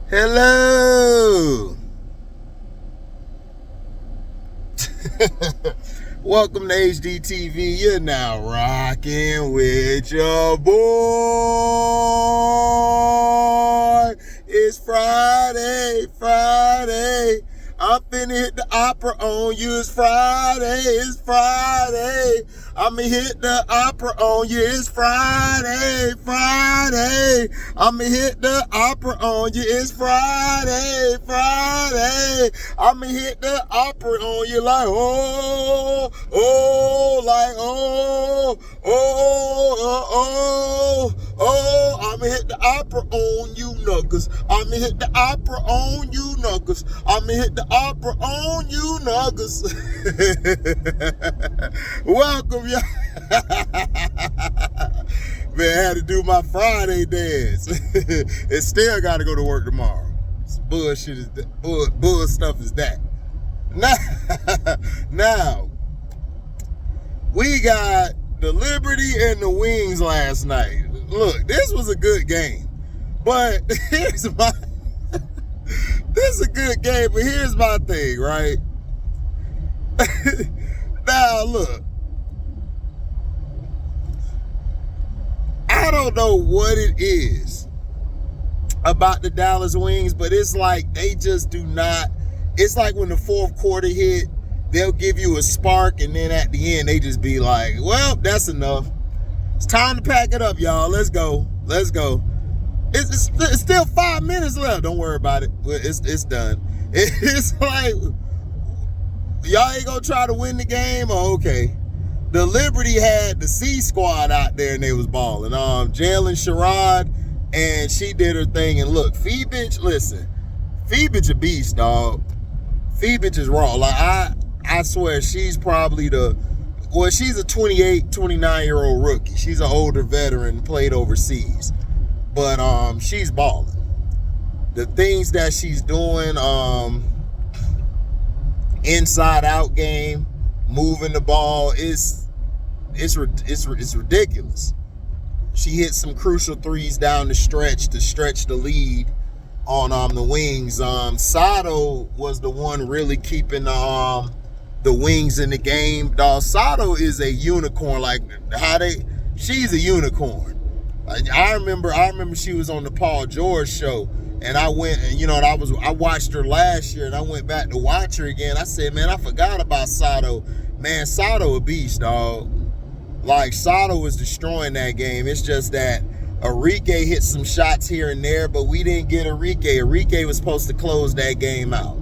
Hello. Welcome to HDiiTV. You're now rocking with your boy. It's Friday. I'm finna hit the opera on you. It's Friday. I'ma hit the opera on you. It's Friday. I'ma hit the opera on you. It's Friday. I'ma hit the opera on you like I'ma hit the opera on you knuckles. I'ma hit the opera on you knuckles. I'ma hit the opera on you knuckles. Welcome, y'all. Man, I had to do my Friday dance. And still got to go to work tomorrow. It's bullshit is that. Bull stuff is that. Now, we got the Liberty and the Wings last night. Look, this was a good game. But this is a good game, but here's my thing, right? Now, look. I don't know what it is about the Dallas Wings, but it's like they just do not. It's like when the fourth quarter hit, they'll give you a spark, and then at the end, they just be like, well, that's enough. It's time to pack it up, y'all. Let's go. It's still 5 minutes left. Don't worry about it. It's done. It's like, y'all ain't gonna try to win the game? Oh, okay. The Liberty had the C squad out there and they was balling. Jalen, Sherrod, and she did her thing. And look, Fee-Bitch, listen, Fee-Bitch a beast, dog. Fee-Bitch is raw. Like I swear she's probably she's a 28, 29-year-old rookie. She's an older veteran, played overseas. But she's balling. The things that she's doing, inside out game, moving the ball, it's ridiculous. She hit some crucial threes down the stretch to stretch the lead on the Wings. Sato was the one really keeping the Wings in the game. Dog, Sato is a unicorn. Like she's a unicorn. I remember she was on the Paul George show, and I went and I watched her last year, and I went back to watch her again. I said, man, I forgot about Sato. Man, Sato a beast, dog. Like, Sato was destroying that game. It's just that Enrique hit some shots here and there, but we didn't get Enrique. Enrique was supposed to close that game out.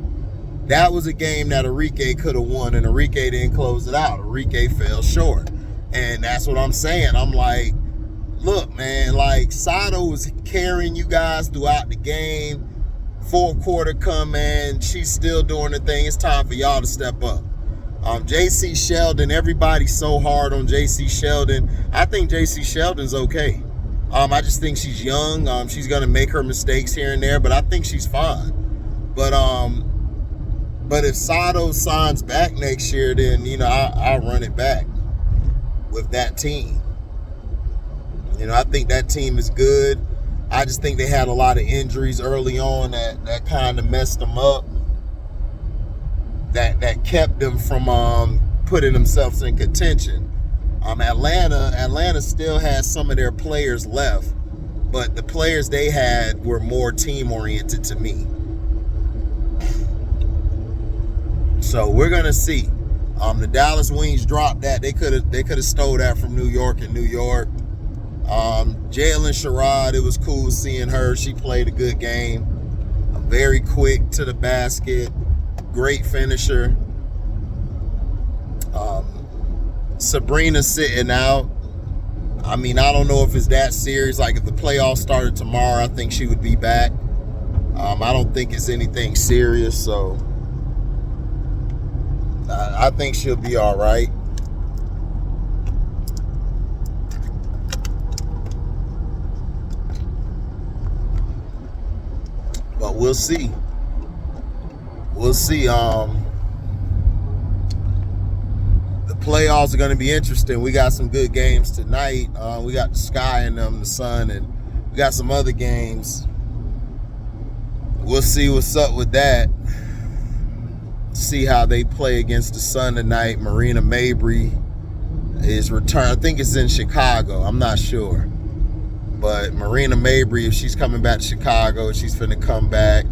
That was a game that Enrique could have won, and Enrique didn't close it out. Enrique fell short. And that's what I'm saying. I'm like, look, man, like, Sato was carrying you guys throughout the game. Fourth quarter come, man, she's still doing the thing. It's time for y'all to step up. J.C. Sheldon, everybody's so hard on J.C. Sheldon. I think J.C. Sheldon's okay. I just think she's young. She's going to make her mistakes here and there, but I think she's fine. But if Sato signs back next year, then, I'll run it back with that team. I think that team is good. I just think they had a lot of injuries early on that kind of messed them up. That kept them from putting themselves in contention. Atlanta still has some of their players left, but the players they had were more team-oriented to me. So we're gonna see. The Dallas Wings dropped that. They could have stole that from New York and New York. Jalen Sherrod, it was cool seeing her. She played a good game. Very quick to the basket. Great finisher. Sabrina sitting out. I mean, I don't know if it's that serious. Like, if the playoffs started tomorrow, I think she would be back. I don't think it's anything serious, so I think she'll be all right. But we'll see. The playoffs are going to be interesting. We got some good games tonight. We got the Sky and the Sun, and we got some other games. we'll see what's up with that. See how they play against the Sun tonight. Marina Mabry is returned. I think it's in Chicago. I'm not sure. But Marina Mabry, if she's coming back to Chicago, she's finna come back.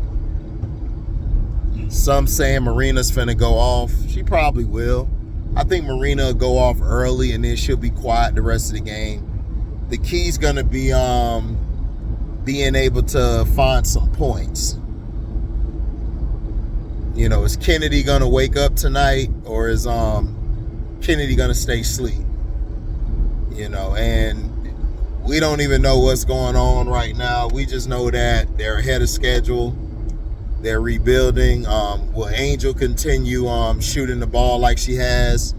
Some saying Marina's finna go off. She probably will. I think Marina will go off early and then she'll be quiet the rest of the game. The key's gonna be being able to find some points. You know, is Kennedy gonna wake up tonight, or is Kennedy gonna stay asleep? You know, and we don't even know what's going on right now. We just know that they're ahead of schedule. They're rebuilding. Will Angel continue shooting the ball like she has?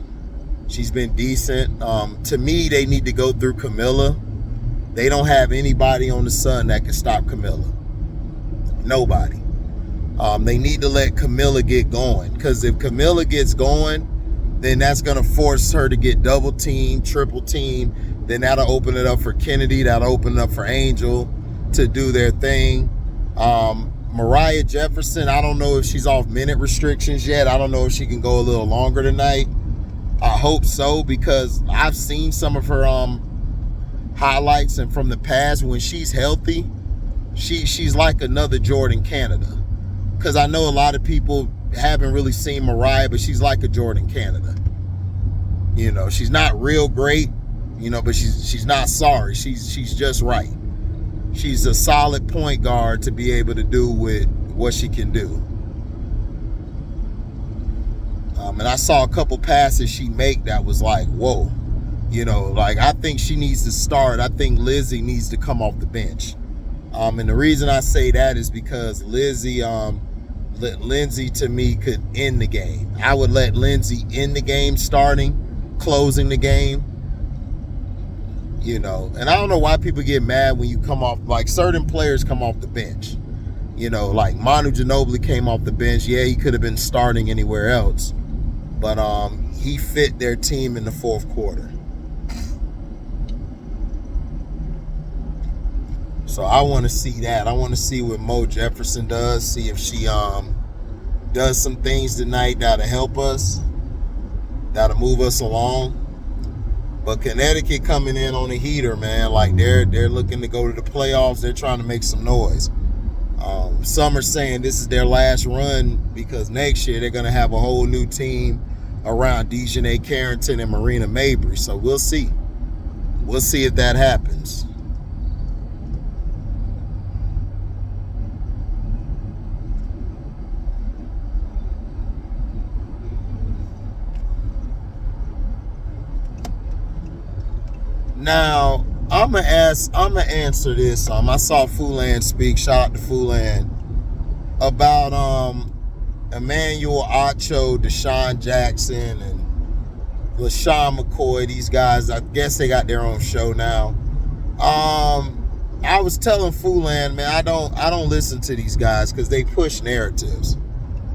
She's been decent. To me, they need to go through Camilla. They don't have anybody on the Sun that can stop Camilla. Nobody. They need to let Camilla get going, because if Camilla gets going, then that's going to force her to get double teamed, triple teamed. Then that'll open it up for Kennedy. That'll open it up for Angel to do their thing. Mariah Jefferson, I don't know if she's off minute restrictions yet. I don't know if she can go a little longer tonight. I hope so, because I've seen some of her highlights, and from the past, when she's healthy, she's like another Jordan Canada. Because I know a lot of people haven't really seen Mariah, but she's like a Jordan Canada. You know, she's not real great, you know, but she's not sorry. She's just right. She's a solid point guard to be able to do with what she can do. And I saw a couple passes she make that was like, whoa. You know, like, I think she needs to start. I think Lizzie needs to come off the bench. And the reason I say that is because Lindsay to me could end the game. I would let Lindsay end the game starting, closing the game. You know, and I don't know why people get mad when you come off, like certain players come off the bench. You know, like Manu Ginobili came off the bench. Yeah, he could have been starting anywhere else, but he fit their team in the fourth quarter. So I want to see that. I want to see what Mo Jefferson does. See if she does some things tonight that'll help us, that'll move us along. But Connecticut coming in on a heater, man. Like, they're looking to go to the playoffs. They're trying to make some noise. Some are saying this is their last run, because next year they're going to have a whole new team around Dejanay Carrington and Marina Mabry. So we'll see. We'll see if that happens. Now, I'm gonna answer this. I saw Fulan speak. Shout out to Fulan about Emmanuel Acho, Deshaun Jackson, and LaShawn McCoy. These guys, I guess they got their own show now. I was telling Fulan, man, I don't listen to these guys because they push narratives.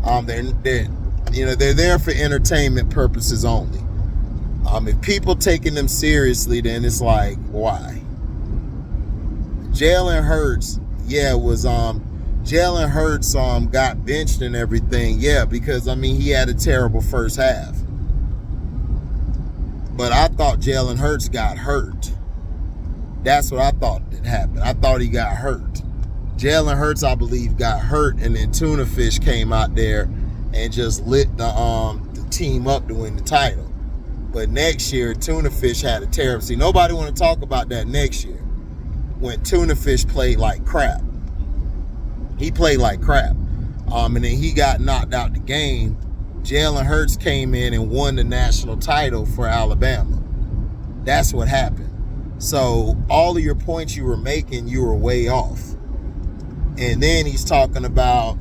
They're there for entertainment purposes only. If people taking them seriously, then it's like, why? Jalen Hurts, Jalen Hurts got benched and everything, because he had a terrible first half. But I thought Jalen Hurts got hurt. That's what I thought did happen. I thought he got hurt. Jalen Hurts, I believe, got hurt, and then Tuna Fish came out there and just lit the team up to win the title. But next year, Tuna Fish had a terrible. See, nobody want to talk about that next year when Tuna Fish played like crap. He played like crap. And then he got knocked out the game. Jalen Hurts came in and won the national title for Alabama. That's what happened. So all of your points you were making, you were way off. And then he's talking about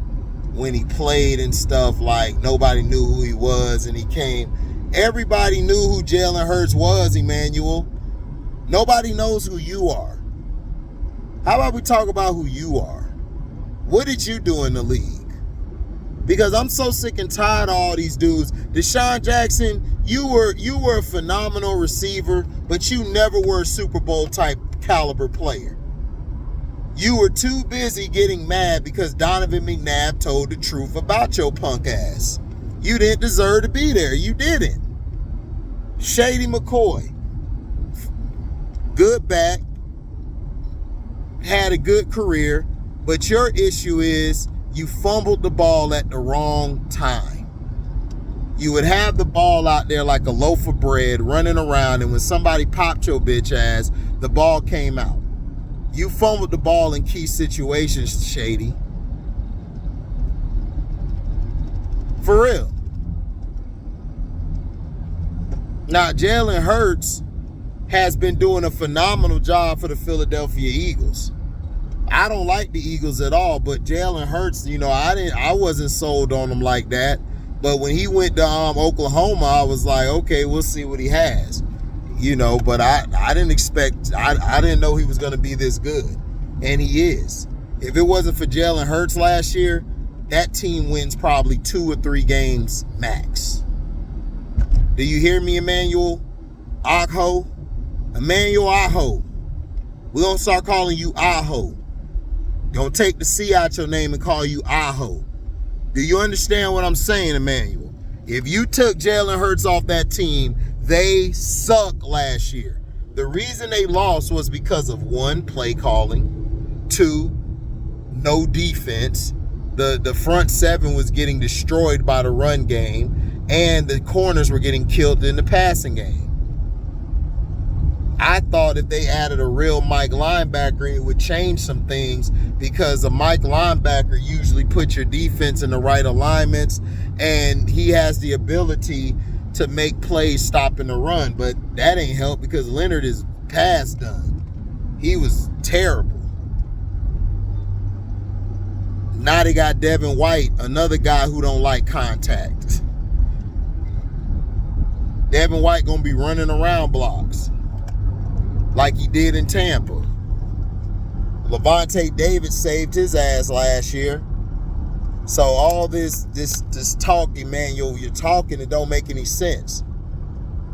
when he played and stuff, like nobody knew who he was, and he came. Everybody knew who Jalen Hurts was, Emmanuel. Nobody knows who you are. How about we talk about who you are? What did you do in the league? Because I'm so sick and tired of all these dudes. Deshaun Jackson, you were a phenomenal receiver, but you never were a Super Bowl type caliber player. You were too busy getting mad because Donovan McNabb told the truth about your punk ass. You didn't deserve to be there. You didn't. Shady McCoy, good back, had a good career, but your issue is you fumbled the ball at the wrong time. You would have the ball out there like a loaf of bread running around, and when somebody popped your bitch ass, the ball came out. You fumbled the ball in key situations, Shady. For real. Now, Jalen Hurts has been doing a phenomenal job for the Philadelphia Eagles. I don't like the Eagles at all, but Jalen Hurts, I wasn't sold on him like that. But when he went to Oklahoma, I was like, okay, we'll see what he has. But I didn't expect, I didn't know he was going to be this good. And he is. If it wasn't for Jalen Hurts last year, that team wins probably 2 or 3 games max. Do you hear me, Emmanuel Aho? Emmanuel Aho. We're going to start calling you Aho. Don't take the C out your name and call you Aho. Do you understand what I'm saying, Emmanuel? If you took Jalen Hurts off that team, they suck last year. The reason they lost was because of 1, play calling, 2, no defense. The front 7 was getting destroyed by the run game, and the corners were getting killed in the passing game. I thought if they added a real Mike linebacker, it would change some things, because a Mike linebacker usually puts your defense in the right alignments, and he has the ability to make plays stopping the run. But that ain't helped because Leonard is past done. He was terrible. Now they got Devin White, another guy who don't like contact. Devin White gonna be running around blocks like he did in Tampa. Levante David saved his ass last year. So all this talk, Emmanuel, you're talking, it don't make any sense.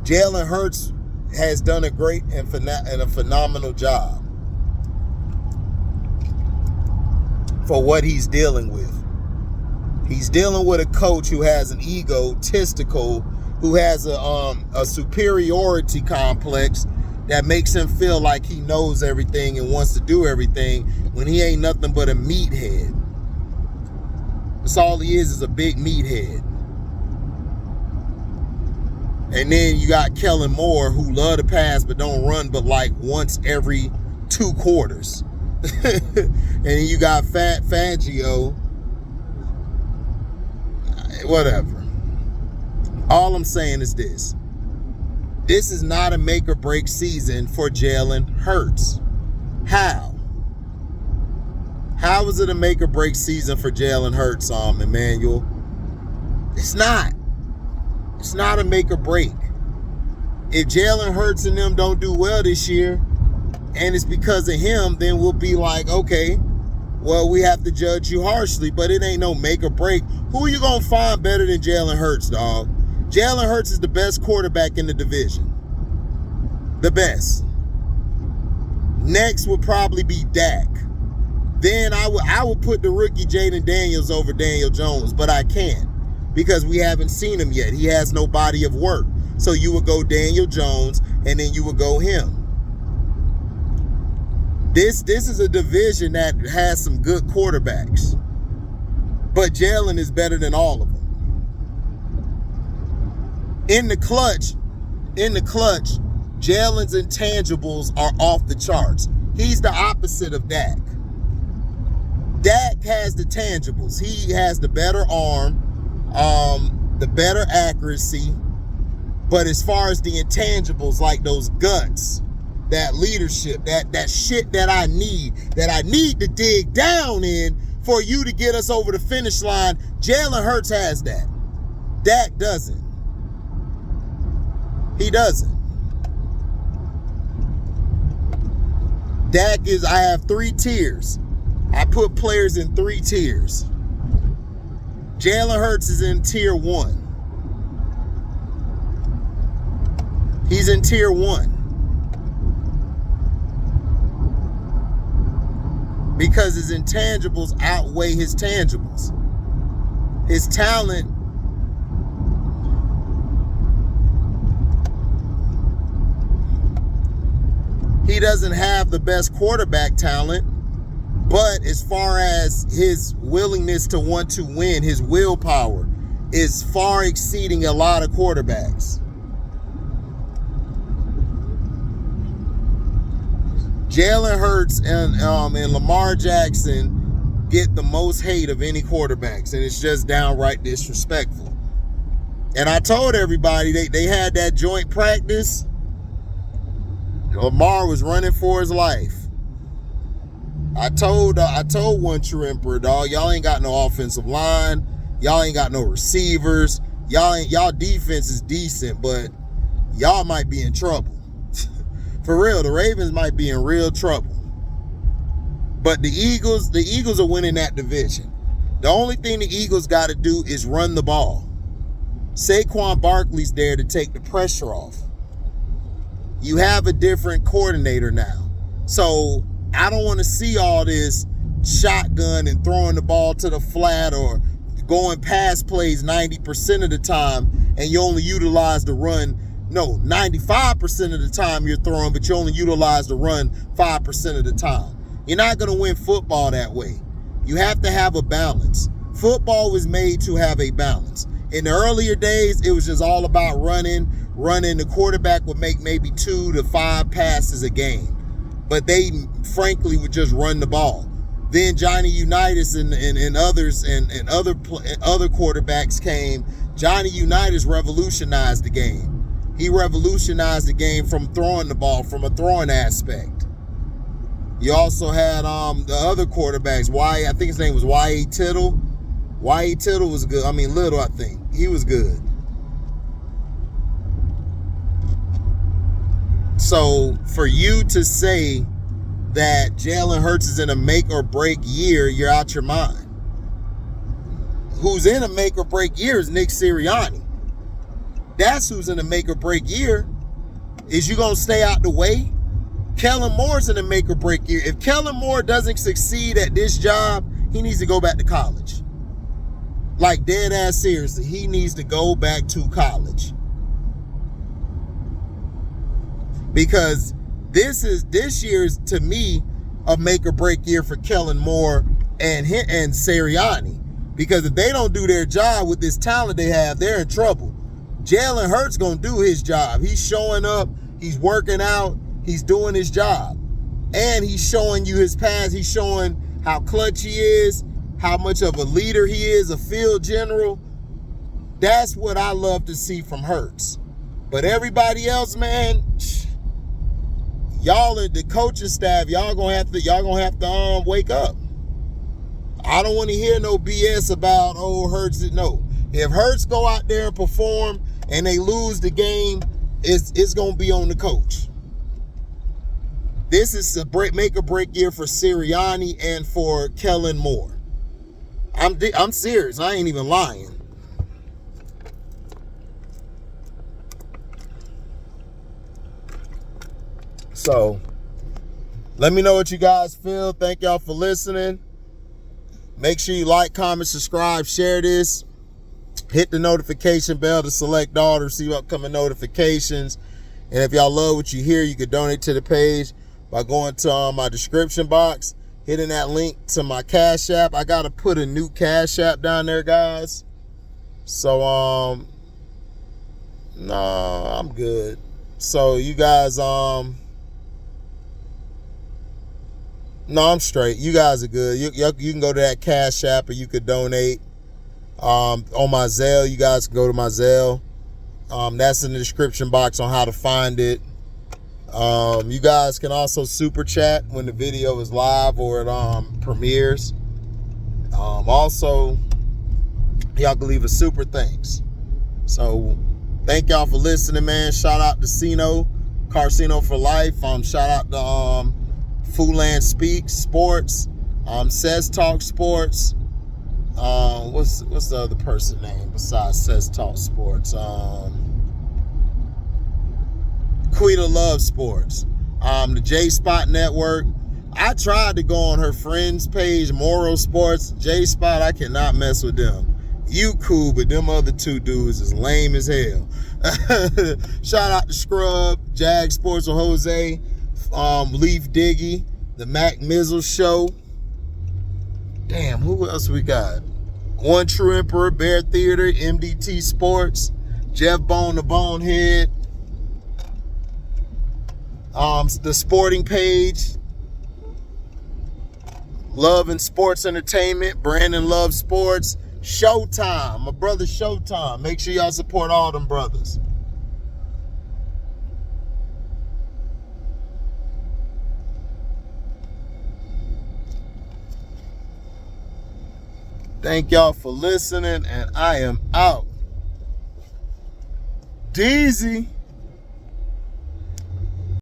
Jalen Hurts has done a great and a phenomenal job for what he's dealing with. He's dealing with a coach who has an egotistical, who has a superiority complex that makes him feel like he knows everything and wants to do everything when he ain't nothing but a meathead. That's all he is a big meathead. And then you got Kellen Moore, who love to pass but don't run but like once every 2 quarters. And then you got Fangio. Whatever. All I'm saying is this. This is not a make or break season for Jalen Hurts. How? How is it a make or break season for Jalen Hurts, Emmanuel? It's not. It's not a make or break. If Jalen Hurts and them don't do well this year, and it's because of him, then we'll be like, okay, well, we have to judge you harshly, but it ain't no make or break. Who are you going to find better than Jalen Hurts, dog? Jalen Hurts is the best quarterback in the division. The best. Next would probably be Dak. Then I would put the rookie Jaden Daniels over Daniel Jones, but I can't because we haven't seen him yet. He has no body of work. So you would go Daniel Jones, and then you would go him. This is a division that has some good quarterbacks, but Jalen is better than all of them. In the clutch, Jalen's intangibles are off the charts. He's the opposite of Dak. Dak has the tangibles. He has the better arm, the better accuracy. But as far as the intangibles, like those guts, that leadership, that shit that I need to dig down in for you to get us over the finish line, Jalen Hurts has that. Dak doesn't. He doesn't. Dak is, I have 3 tiers. I put players in 3 tiers. Jalen Hurts is in tier 1. He's in tier 1. because his intangibles outweigh his tangibles. His talent, he doesn't have the best quarterback talent, but as far as his willingness to want to win, his willpower is far exceeding a lot of quarterbacks. Jalen Hurts and Lamar Jackson get the most hate of any quarterbacks, and it's just downright disrespectful. And I told everybody they had that joint practice. Lamar was running for his life. I told one true emperor, dog, y'all ain't got no offensive line, y'all ain't got no receivers, y'all defense is decent, but y'all might be in trouble. For real, the Ravens might be in real trouble. But the Eagles are winning that division. The only thing the Eagles got to do is run the ball. Saquon Barkley's there to take the pressure off. You have a different coordinator now. So I don't want to see all this shotgun and throwing the ball to the flat or going past plays 90% of the time and you only utilize the run. No, 95% of the time you're throwing, but you only utilize the run 5% of the time. You're not going to win football that way. You have to have a balance. Football was made to have a balance. In the earlier days, it was just all about running. The quarterback would make maybe 2 to 5 passes a game. But they, frankly, would just run the ball. Then Johnny Unitas and others and other quarterbacks came. Johnny Unitas revolutionized the game. He revolutionized the game from throwing the ball, from a throwing aspect. You also had the other quarterbacks. I think his name was Y.A. Tittle. Y.A. Tittle was good. Little, I think. He was good. So for you to say that Jalen Hurts is in a make or break year, you're out your mind. Who's in a make or break year is Nick Sirianni. That's who's in a make or break year. Is you going to stay out the way? Kellen Moore's in a make or break year. If Kellen Moore doesn't succeed at this job, he needs to go back to college. Like dead ass seriously, he needs to go back to college. Because this year's, to me, a make or break year for Kellen Moore and Sirianni. Because if they don't do their job with this talent they have, they're in trouble. Jalen Hurts gonna do his job. He's showing up, he's working out, he's doing his job. And he's showing you his pass. He's showing how clutch he is, how much of a leader he is, a field general. That's what I love to see from Hurts. But everybody else, man, y'all and the coaching staff, y'all gonna have to wake up. I don't want to hear no BS about Hurts. No, if Hurts go out there and perform and they lose the game, it's gonna be on the coach. This is a make or break year for Sirianni and for Kellen Moore. I'm serious. I ain't even lying. So, let me know what you guys feel. Thank y'all for listening. Make sure you like, comment, subscribe, share this. Hit the notification bell to select all to receive upcoming notifications. And if y'all love what you hear, you can donate to the page by going to my description box, hitting that link to my Cashapp. I got to put a new Cashapp down there, guys. So, no, I'm good. So, you guys, no, I'm straight. You guys are good. You can go to that Cashapp or you could donate. On my Zelle, you guys can go to my Zelle. That's in the description box on how to find it. You guys can also super chat when the video is live or it premieres. Also, y'all can leave a super thanks. So, thank y'all for listening, man. Shout out to Carcino for life. Shout out to Foodland Speaks Sports, Says Talk Sports. What's the other person name besides Says Talk Sports? Quita Love Sports. The J Spot Network. I tried to go on her friend's page, Moral Sports, J Spot. I cannot mess with them. You cool, but them other two dudes is lame as hell. Shout out to Scrub, Jag Sports with Jose, Leaf Diggy, the Mac Mizzle Show. Damn, who else we got? One True Emperor, Bear Theater, MDT Sports, Jeff Bone the Bonehead, the Sporting Page, Love and Sports Entertainment, Brandon Love Sports, Showtime, my brother Showtime. Make sure y'all support all them brothers. Thank y'all for listening, and I am out. Deezy.